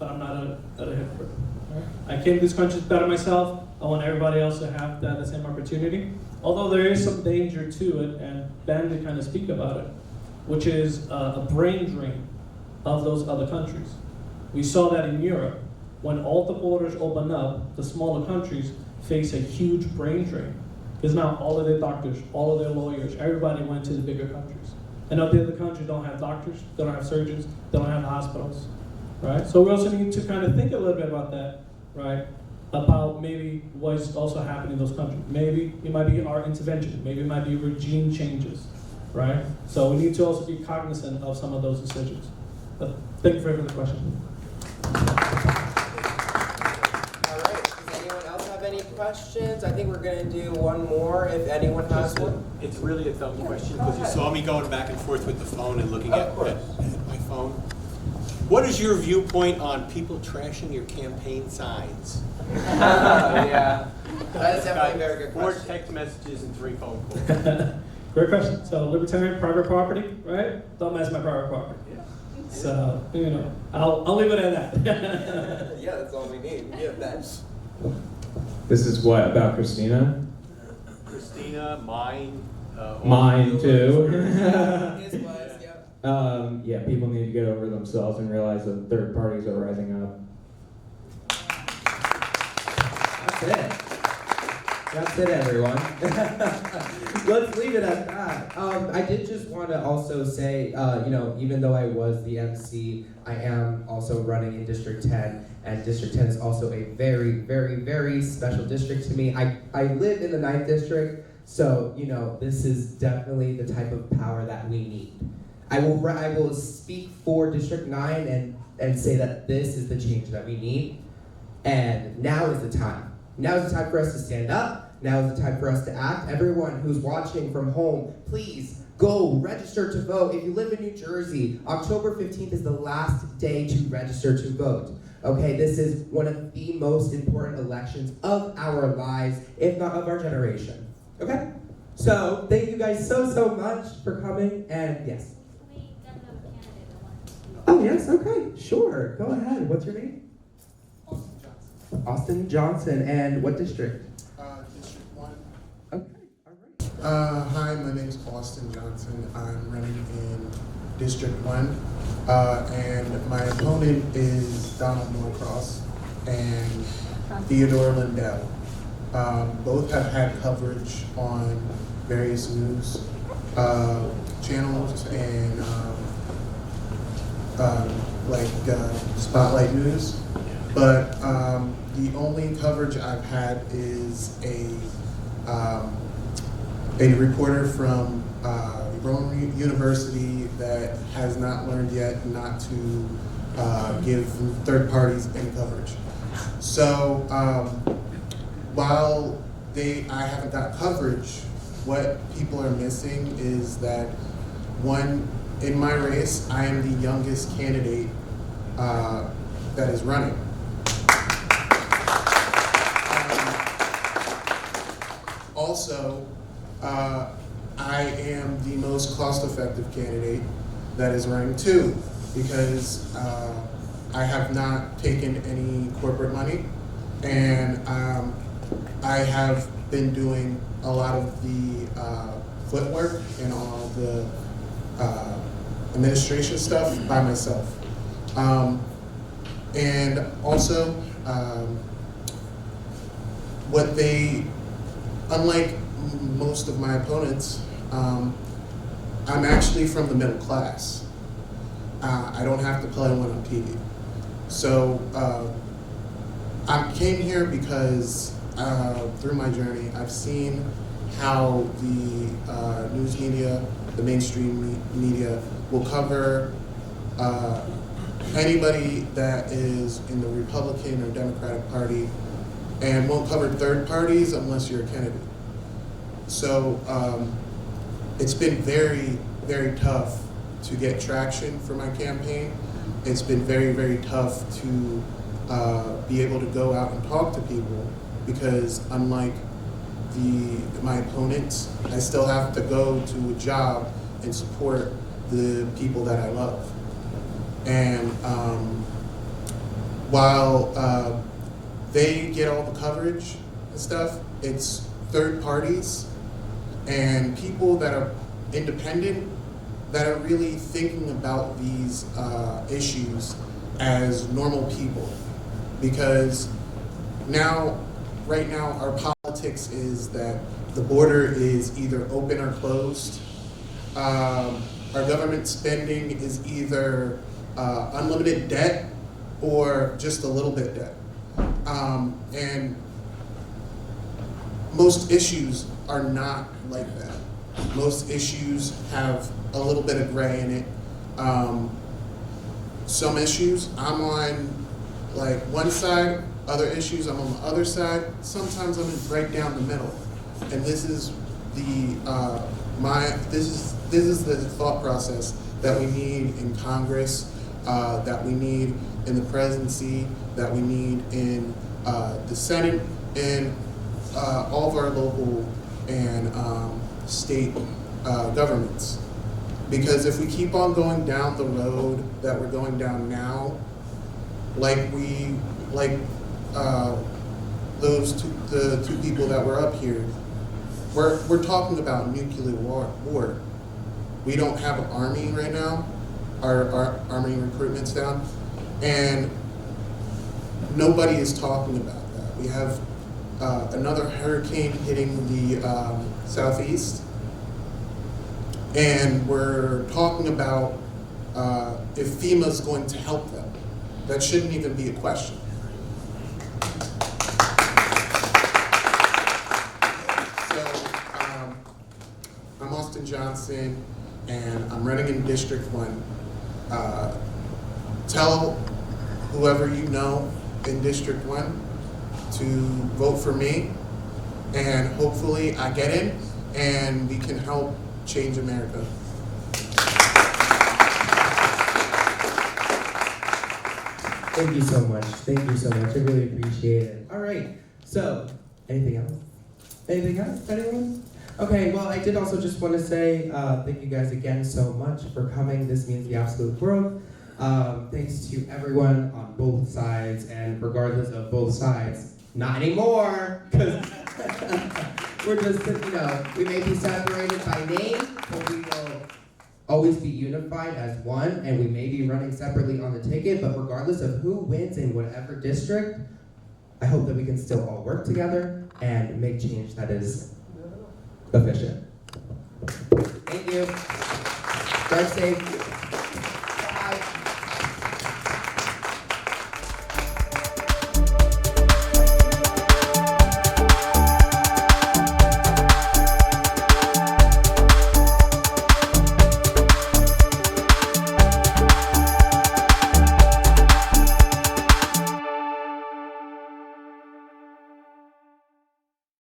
but I'm not a hypocrite. Right? I came to this country to better myself. I want everybody else to have the same opportunity. Although there is some danger to it, and Ben did kind of speak about it, which is a brain drain of those other countries. We saw that in Europe. When all the borders open up, the smaller countries face a huge brain drain. Because now all of their doctors, all of their lawyers, everybody went to the bigger countries. And now the other countries don't have doctors, they don't have surgeons, they don't have hospitals, right? So we also need to kind of think a little bit about that, right? About maybe what's also happening in those countries. Maybe it might be our intervention, maybe it might be regime changes, right? So we need to also be cognizant of some of those decisions. But thank you for the question.
All right, does anyone else have any questions? I think we're going to do one more if anyone has one.
It's really a dumb question because you saw me going back and forth with the phone and looking at my phone. What is your viewpoint on people trashing your campaign signs?
Yeah, that is definitely a very good question.
4 text messages and 3 phone calls.
Great question. So libertarian private property, right? Don't mess my private property.
Yeah.
So, I'll leave it at that.
Yeah, that's all we need. Yeah, that's.
This is what about Christina?
Christina, mine.
Mine too.
His was, yeah.
Yeah, people need to get over themselves and realize that third parties are rising up.
That's it. That's it, everyone. Let's leave it at that. I did just want to also say, even though I was the MC, I am also running in District 10, and District 10 is also a very, very, very special district to me. I live in the 9th District, so, this is definitely the type of power that we need. I will speak for District 9 and say that this is the change that we need, and now is the time. Now is the time for us to stand up. Now is the time for us to act. Everyone who's watching from home, please go register to vote. If you live in New Jersey, October 15th is the last day to register to vote. Okay, this is one of the most important elections of our lives, if not of our generation. Okay? So, thank you guys so much for coming, and yes. Oh, yes, okay, sure. Go ahead. What's your name? Austin Johnson. And what district?
District 1.
Okay, all right.
Hi, my name is Austin Johnson. I'm running in District 1. And my opponent is Donald Norcross and Theodore Lindell. Both have had coverage on various news channels and like Spotlight News. But the only coverage I've had is a reporter from Rome University that has not learned yet not to give third parties any coverage. So while I haven't got coverage, what people are missing is that, one, in my race, I am the youngest candidate that is running. Also, I am the most cost-effective candidate that is running too, because I have not taken any corporate money, and I have been doing a lot of the footwork and all the administration stuff by myself. And also, unlike most of my opponents, I'm actually from the middle class. I don't have to play one on TV. So I came here because through my journey, I've seen how the news media, the mainstream media, will cover anybody that is in the Republican or Democratic Party and won't cover third parties unless you're a candidate. So it's been very, very tough to get traction for my campaign. It's been very, very tough to be able to go out and talk to people, because unlike my opponents, I still have to go to a job and support the people that I love. And while they get all the coverage and stuff, it's third parties and people that are independent that are really thinking about these issues as normal people. Because right now, our politics is that the border is either open or closed. Our government spending is either unlimited debt or just a little bit debt. And most issues are not like that. Most issues have a little bit of gray in it. Some issues I'm on like one side, other issues I'm on the other side. Sometimes I'm right down the middle. And this is the this is the thought process that we need in Congress, that we need in the presidency, that we need in the Senate, and all of our local and state governments. Because if we keep on going down the road that we're going down now, the two people that were up here, we're talking about nuclear war. We don't have an army right now. Our army recruitment's down, and nobody is talking about that. We have another hurricane hitting the southeast, and we're talking about if FEMA's going to help them. That shouldn't even be a question. So I'm Austin Johnson, and I'm running in District 1. Tell whoever you know in District 1 to vote for me, and hopefully I get in and we can help change America.
Thank you so much. Thank you so much. I really appreciate it. All right. So, anything else? Anything else? Anyone? Okay, well, I did also just want to say thank you guys again so much for coming. This means the absolute world. Thanks to everyone on both sides, and regardless of both sides, not anymore, because we're just, we may be separated by name, but we will always be unified as one, and we may be running separately on the ticket, but regardless of who wins in whatever district, I hope that we can still all work together and make change that is efficient. Thank you. Drive safe.